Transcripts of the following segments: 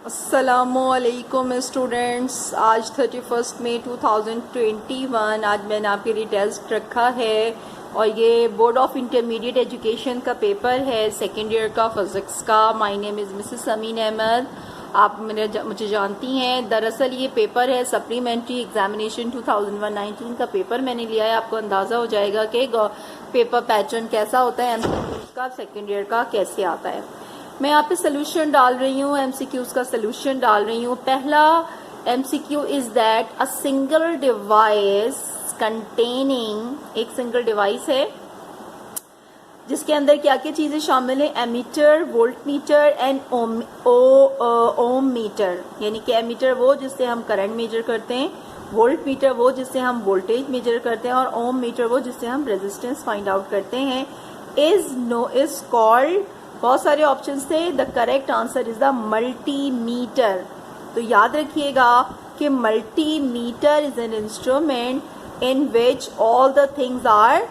अस्सलामुअलैकुम स्टूडेंट्स, आज 31 मई 2021 आज मैंने आपके लिए टेस्ट रखा है और ये बोर्ड ऑफ इंटरमीडिएट एजुकेशन का पेपर है सेकेंड ईयर का फिज़िक्स का। माय नेम इज़ मिसेस अमीन अहमद। आप मुझे जानती हैं। दरअसल ये पेपर है सप्लीमेंट्री एग्जामिनेशन 2019 का पेपर मैंने लिया है। आपको अंदाज़ा हो जाएगा कि पेपर पैटर्न कैसा होता है, एमसीक्यूज़ का सेकेंड ईयर का कैसे आता है। मैं यहाँ पे सोल्यूशन डाल रही हूँ, एमसीक्यूज़ का सोल्यूशन डाल रही हूँ। पहला MCQ is that a single device containing, एक सिंगल डिवाइस है जिसके अंदर क्या क्या चीजें शामिल है, ammeter, voltmeter and ohmmeter. यानी कि एमीटर वो जिससे हम करंट मेजर करते हैं, वोल्ट मीटर वो जिससे हम वोल्टेज मेजर करते हैं और ओम मीटर वो जिससे हम रेजिस्टेंस फाइंड आउट करते हैं। इज कॉल्ड, बहुत सारे ऑप्शंस थे, the correct answer is the multimeter. तो याद रखिएगा कि multimeter is an instrument in which all the things are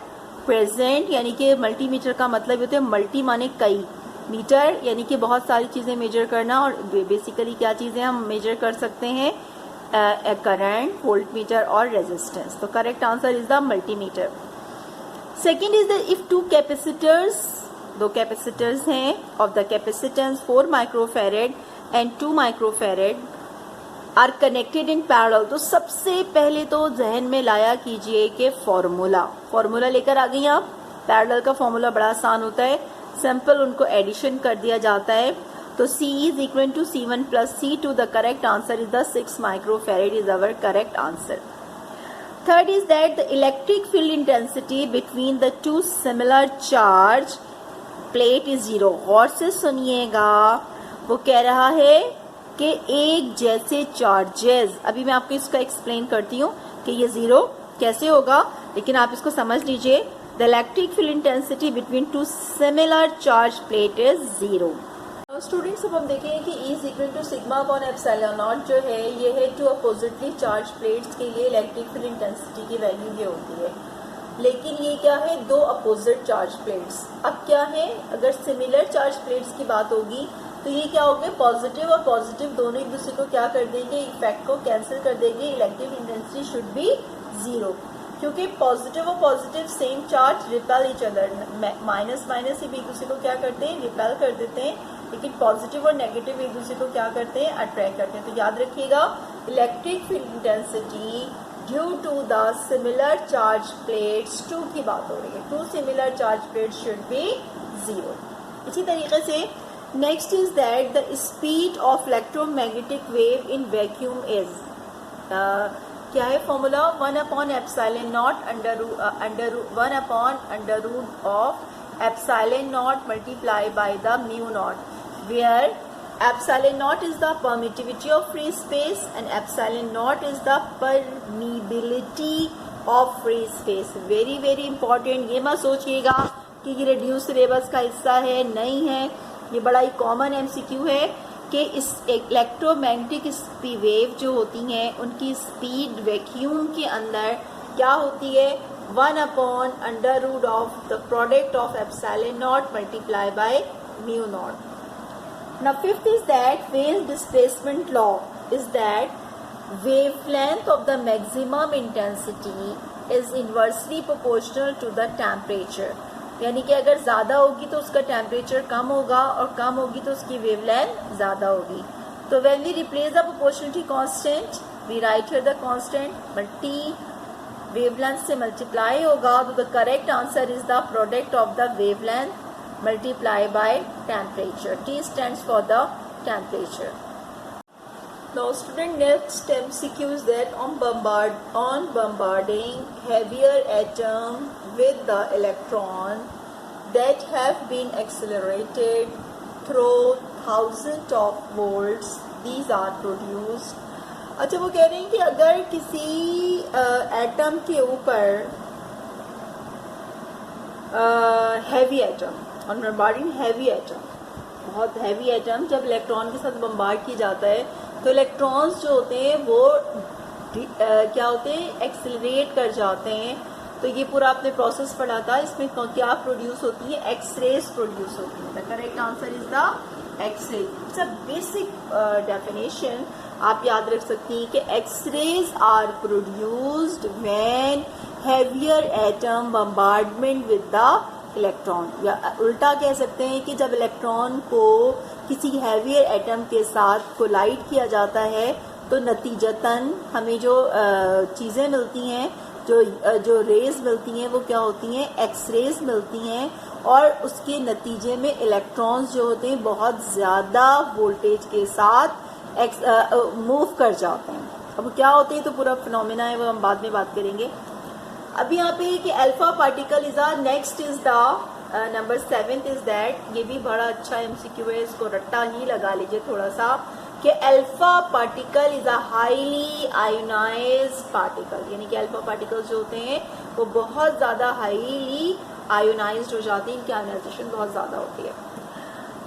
present. यानी कि मल्टीमीटर का मतलब होता है मल्टी माने कई, मीटर यानी कि बहुत सारी चीजें मेजर करना। और बेसिकली क्या चीजें हम मेजर कर सकते हैं, करंट, वोल्ट मीटर और रेजिस्टेंस। तो correct answer is the multimeter. Second is the if two capacitors, दो कैपेसिटर्स हैं of the capacitance 4 microfarad and 2 microfarad are connected in parallel. तो सबसे पहले तो जहन में लाया कीजिए कि फॉर्मूला लेकर आ गई आप। पैरेलल का फॉर्मूला बड़ा आसान होता है, सिंपल, उनको एडिशन कर दिया जाता है। तो C is equal to C1 plus C2। The correct answer is the 6 microfarad is our correct answer. Third is that the electric field intensity between the two similar charge plate is 0। गौर से सुनिएगा, वो कह रहा है कि एक जैसे चार्जेस, अभी मैं आपको इसका एक्सप्लेन करती हूँ कि ये 0 कैसे होगा, लेकिन आप इसको समझ लीजिए। The electric field intensity between two similar charge plate is 0। Students, अब हम देखेंगे कि E is equal to sigma upon epsilon naught जो है ये है टू अपोजिटली चार्ज प्लेट्स के लिए इलेक्ट्रिक फील्ड इंटेंसिटी की वैल्यू ये होती है। लेकिन ये क्या है, दो अपोजिट चार्ज प्लेट्स। अब क्या है, अगर सिमिलर चार्ज प्लेट्स की बात होगी तो ये क्या होंगे, पॉजिटिव और पॉजिटिव दोनों एक दूसरे को क्या कर देंगे, इफेक्ट को कैंसिल कर देंगे। इलेक्ट्रिक इंटेंसिटी शुड बी 0 क्योंकि पॉजिटिव और positive same charge repel each other. Minus minus ही भी एक दूसरे को क्या करते हैं, रिपेल कर देते हैं, लेकिन पॉजिटिव और नेगेटिव एक दूसरे को क्या करते हैं, अट्रैक्ट करते हैं। तो याद रखिएगा, electric field intensity due to the similar charge plates 2 की बात हो रही है। 2 similar charge plates should be 0। इसी तरीके से next is that the speed of electromagnetic wave in vacuum is, क्या है formula, 1 upon epsilon naught one upon under root of epsilon naught multiply by the mu naught, where epsilon naught is the permittivity of free space and epsilon naught is the permeability of free space। Very very important. ये मत सोचिएगा कि ये reduce syllabus का हिस्सा है, नहीं है, ये बड़ा ही कॉमन एमसीक्यू है कि इस इलेक्ट्रोमैग्नेटिक वेव जो होती हैं उनकी स्पीड वैक्यूम के अंदर क्या होती है, 1 upon under root of the product of epsilon naught multiply by mu naught. Now fifth is that phase displacement law is that wavelength of the maximum intensity is inversely proportional to the temperature। यानी कि अगर ज़्यादा होगी तो उसका temperature कम होगा और कम होगी तो उसकी वेवलेंथ ज़्यादा होगी। तो when we replace the proportionality constant, we write here the constant, but T wavelength से multiply होगा, तो the correct answer is the product of the wavelength multiply by temperature। T stands for the temperature। Now student, next MCQ is that on bombarding heavier atom with the electron that have been accelerated through thousands of volts, these are produced। अच्छा, वो कह रहे हैं कि अगर किसी atom के ऊपर हैवी एटम और बम्बार्डिंग हैवी एटम, बहुत हैवी एटम जब इलेक्ट्रॉन के साथ बम्बार्ड किया जाता है तो इलेक्ट्रॉन्स जो होते हैं वो क्या होते हैं, एक्सेलरेट कर जाते हैं। तो ये पूरा आपने प्रोसेस पढ़ा था, इसमें क्या प्रोड्यूस होती है, एक्स रेज प्रोड्यूस होती है। The correct answer is the x-ray. It's a basic definition, आप याद रख सकती हैं कि x-rays are produced when heavier atom bombardment with the electron, या उल्टा कह सकते हैं कि जब इलेक्ट्रॉन को किसी हैवियर एटम के साथ कोलाइड किया जाता है तो नतीजतन हमें जो चीज़ें मिलती हैं, जो रेज मिलती हैं, वो क्या होती हैं, एक्सरेज मिलती हैं, और उसके नतीजे में इलेक्ट्रॉन्स जो होते हैं बहुत ज़्यादा वोल्टेज के साथ मूव कर जाते हैं। अब क्या होते हैं तो पूरा फिनोमेना है, वो हम बाद में बात करेंगे। अभी यहाँ पे कि alpha particle is are next is the number 7 is that, ये भी बड़ा अच्छा एमसीक्यू है, इसको रट्टा ही लगा लीजिए थोड़ा सा, कि alpha particle is a highly ionised particle, यानी कि अल्फा पार्टिकल्स जो होते हैं वो बहुत ज़्यादा हाईली आयोनाइज्ड हो जाते हैं, इनकी आयोनाइजेशन बहुत ज़्यादा होती है।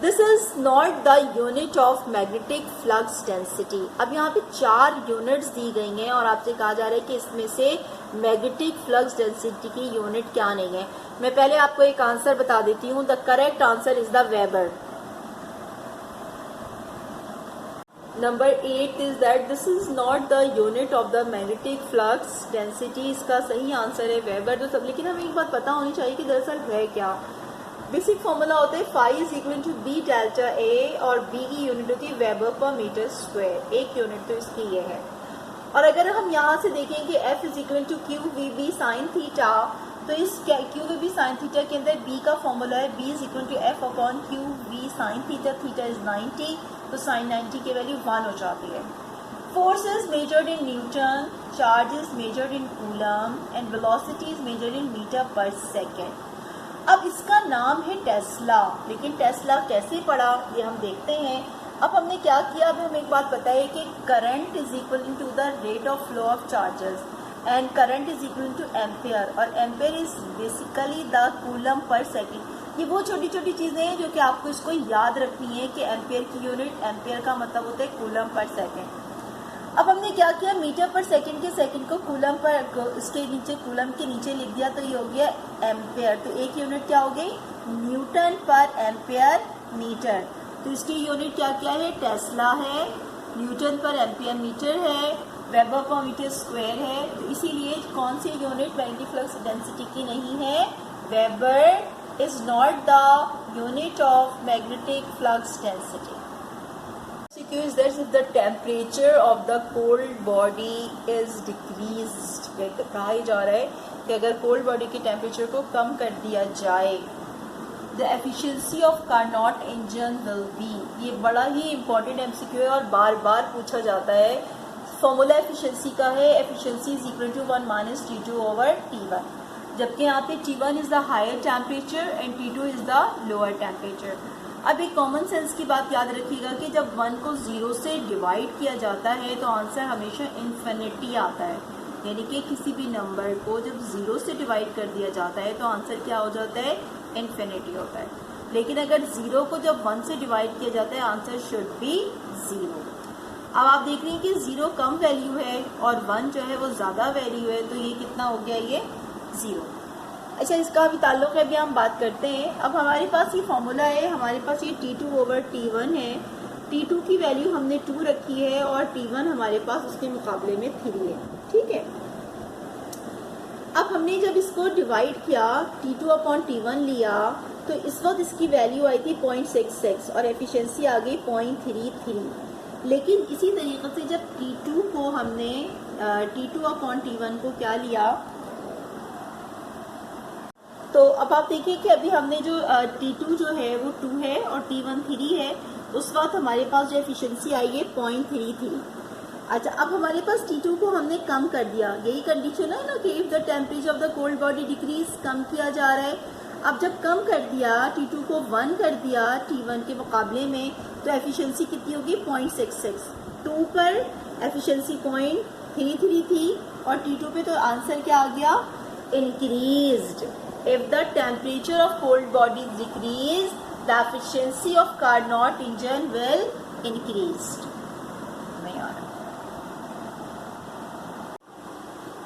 This is not the unit of magnetic flux density. अब यहाँ पे 4 यूनिट्स दी गई हैं और आपसे कहा जा रहा है कि इसमें से मैग्नेटिक फ्लक्स डेंसिटी की यूनिट क्या नहीं है। मैं पहले आपको एक आंसर बता देती हूँ। The correct answer is the weber. Number 8 is that this is not the unit of the magnetic flux density, इसका सही आंसर है वेबर। तो सब, लेकिन हमें एक बात पता होनी चाहिए कि दरअसल है क्या। बेसिक फॉर्मूला होता है phi is equal to B delta A, और बी की यूनिट होती है वेबर पर मीटर स्क्वायर, एक यूनिट तो इसकी ये है। और अगर हम यहाँ से देखें कि F is equal to Q V B sine theta, तो इस Q V B sine theta के अंदर बी का फॉर्मूला है B is equal to F upon Q V sine theta, theta is 90, तो साइन 90 की वैल्यू 1 हो जाती है। Force is measured in newton, charge is measured in coulomb, and velocity is measured in metre per second. अब इसका नाम है Tesla, लेकिन टेस्ला कैसे पड़ा ये हम देखते हैं। अब हमने क्या किया, अब हमें एक बात पता है कि current is equal to the rate of flow of charges, and current is equal to ampere, और ampere is basically the coulomb per second. ये वो छोटी छोटी चीज़ें हैं जो कि आपको इसको याद रखनी है कि एम्पेयर की यूनिट, एम्पेयर का मतलब होता है कूलम पर सेकेंड। अब हमने क्या किया, मीटर पर सेकंड के सेकंड को कूलम पर, इसके नीचे कूलम के नीचे लिख दिया, तो ये हो गया एम्पेयर। तो एक यूनिट क्या हो गई, न्यूटन पर एम्पेयर मीटर। तो इसकी यूनिट क्या क्या है, टेस्ला है, न्यूटन पर एम्पेयर मीटर है, वेबर पर मीटर स्क्वायर है। तो इसीलिए कौन सी यूनिट मैग्नेटिक फ्लक्स डेंसिटी की नहीं है, weber is not the unit of magnetic flux density. Is that if the temperature of the cold body is decreased, कहा जा रहा है कि अगर कोल्ड बॉडी के टेम्परेचर को कम कर दिया जाए, the efficiency of Carnot engine will be, ये बड़ा ही इंपॉर्टेंट एमसीक्यू है और बार बार पूछा जाता है। फॉर्मूला एफिशिएंसी का है, efficiency is equal to 1 minus T2 over T1, जबकि यहाँ पे T1 is the higher temperature and T2 is the lower temperature. अब एक कॉमन सेंस की बात याद रखिएगा कि जब 1 को 0 से डिवाइड किया जाता है तो आंसर हमेशा इन्फिनिटी आता है, यानी कि किसी भी नंबर को जब 0 से डिवाइड कर दिया जाता है तो आंसर क्या हो जाता है, इन्फिनिटी होता है। लेकिन अगर 0 को जब 1 से डिवाइड किया जाता है आंसर शुड बी 0। अब आप देख रही हैं कि 0 कम वैल्यू है और 1 जो है वो ज़्यादा वैल्यू है, तो ये कितना हो गया, ये 0। अच्छा, इसका भी ताल्लुक है, अभी हम बात करते हैं। अब हमारे पास ये फॉर्मूला है, हमारे पास ये T2 ओवर T1 है। T2 की वैल्यू हमने 2 रखी है और T1 हमारे पास उसके मुकाबले में 3 है, ठीक है। अब हमने जब इसको डिवाइड किया, T2 अपॉन T1 लिया, तो इस वक्त इसकी वैल्यू आई थी 0.66 और एफिशिएंसी आ गई 0.33। लेकिन इसी तरीके से जब T2 को हमने T2 अपॉन T1 को क्या लिया, तो अब आप देखिए कि अभी हमने जो T2 जो है वो 2 है और T1 3 है, उस वक्त हमारे पास जो एफिशिएंसी आई है 0.33। अच्छा, अब हमारे पास T2 को हमने कम कर दिया, यही कंडीशन है ना कि if the temperature of the cold body decrease, कम किया जा रहा है। अब जब कम कर दिया, T2 को 1 कर दिया T1 के मुकाबले में, तो एफिशिएंसी कितनी होगी, 0.66। 2 पर एफिशिएंसी 0.33 थी और T2 पे तो आंसर क्या आ गया, increased. If the temperature of cold body is decreased, the efficiency of Carnot engine will increase.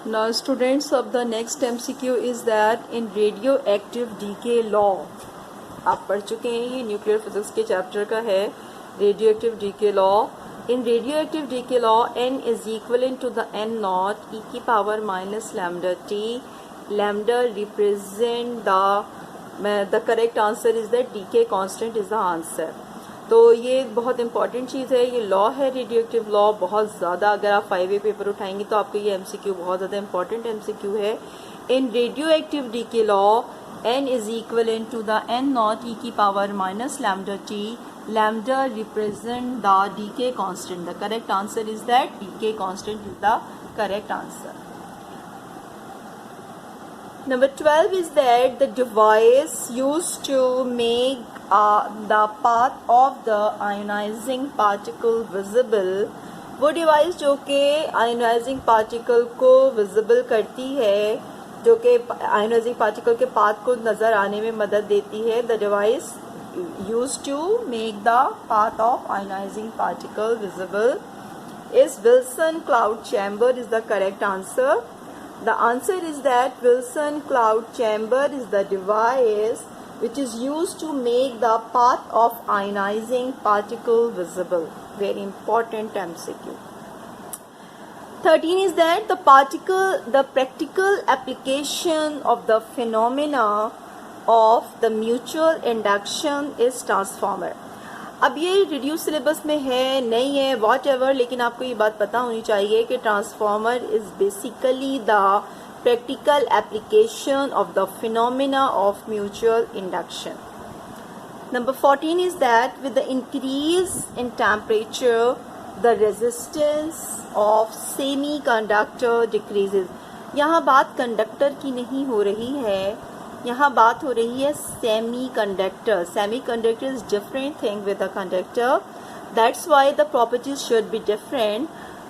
Now students, of the next MCQ is that in radioactive decay law, आप पढ़ चुके हैं, ये न्यूक्लियर फिजिक्स के chapter का है, radioactive decay law. In radioactive decay law n is equal to the n naught e की power minus lambda t, lambda represent the correct answer is that decay constant is the answer. तो ये बहुत important चीज़ है, ये law है radio active law, बहुत ज़्यादा। अगर आप 5A पेपर उठाएंगे तो आपको ये MCQ बहुत ज़्यादा इंपॉर्टेंट MCQ है। In radioactive decay law n is equal to the n naught e की power minus lambda t, lambda represent the decay constant. The correct answer is that decay constant is the correct answer. Number 12 is that the device used to make the path of the ionizing particle visible, वो device जो कि ionizing particle को visible करती है, जो कि ionizing particle के path को नज़र आने में मदद देती है। The device used to make the path of ionizing particle visible is Wilson cloud chamber is the correct answer. The answer is that Wilson cloud chamber is the device which is used to make the path of ionizing particle visible. Very important MCQ. 13 is that the practical application of the phenomena of the mutual induction is transformer. अब ये reduce syllabus में है नहीं है what ever, लेकिन आपको ये बात पता होनी चाहिए कि transformer is basically the practical application of the phenomena of mutual induction. Number 14 is that with the increase in temperature the resistance of semi conductor decreases. यहाँ बात कंडक्टर की नहीं हो रही है, यहाँ बात हो रही है semiconductor. Semiconductor is different thing with the conductor, that's why the properties should be different.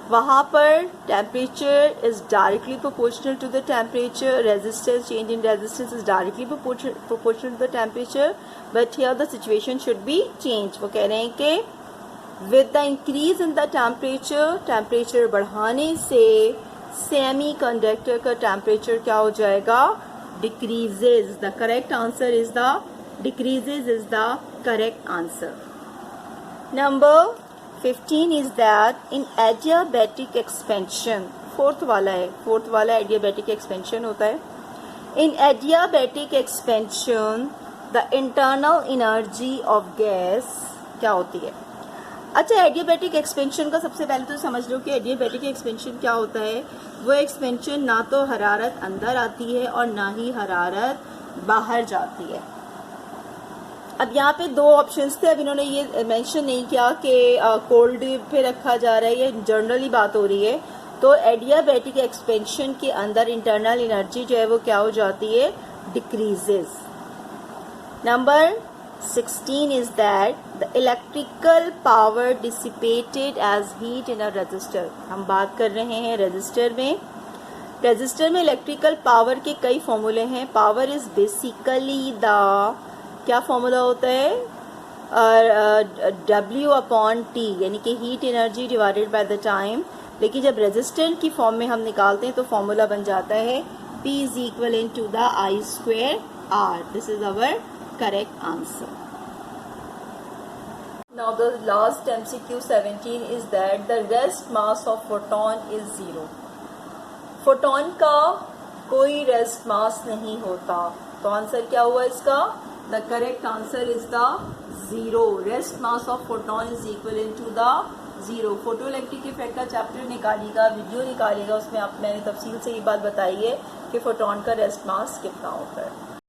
वहाँ पर temperature is directly proportional to the temperature, resistance change in resistance is directly proportional to the temperature, but here the situation should be change. वो कह रहे हैं कि with the increase in the temperature, temperature बढ़ाने से semi conductor का temperature क्या हो जाएगा, decreases. The correct answer is the decreases is the correct answer. Number 15 is that in adiabatic expansion, fourth वाला adiabatic expansion होता है। In adiabatic expansion the internal energy of gas क्या होती है। अच्छा, एडियाबैटिक एक्सपेंशन का सबसे पहले तो समझ लो कि एडियाबैटिक एक्सपेंशन क्या होता है। वो एक्सपेंशन ना तो हरारत अंदर आती है और ना ही हरारत बाहर जाती है। अब यहाँ पे दो ऑप्शंस थे, अब इन्होंने ये मेंशन नहीं किया कि कोल्ड पे रखा जा रहा है, ये जनरली बात हो रही है। तो एडियाबैटिक एक्सपेंशन के अंदर इंटरनल एनर्जी जो है वो क्या हो जाती है, decreases. Number 16 is that the electrical power dissipated as heat in a resistor। हम बात कर रहे हैं रेजिस्टर में। रेजिस्टर में इलेक्ट्रिकल पावर के कई फॉर्मूले हैं। पावर इज बेसिकली द क्या फॉर्मूला होता है, W/T, यानी कि heat energy divided by the time. लेकिन जब रेजिस्टेंट की फॉर्म में हम निकालते हैं तो फॉर्मूला बन जाता है P is equal to the I²R। This is our correct answer. Now the last MCQ 17 is that the rest mass of photon is 0। Photon का कोई रेस्ट मास नहीं होता, तो आंसर क्या हुआ इसका, the correct answer is the 0। Rest mass of photon is equal to the 0। Photoelectric effect का chapter निकालिएगा, वीडियो निकालिएगा, उसमें मैंने तफसील से ये बात बताई है कि फोटोन का रेस्ट मास कितना होता है।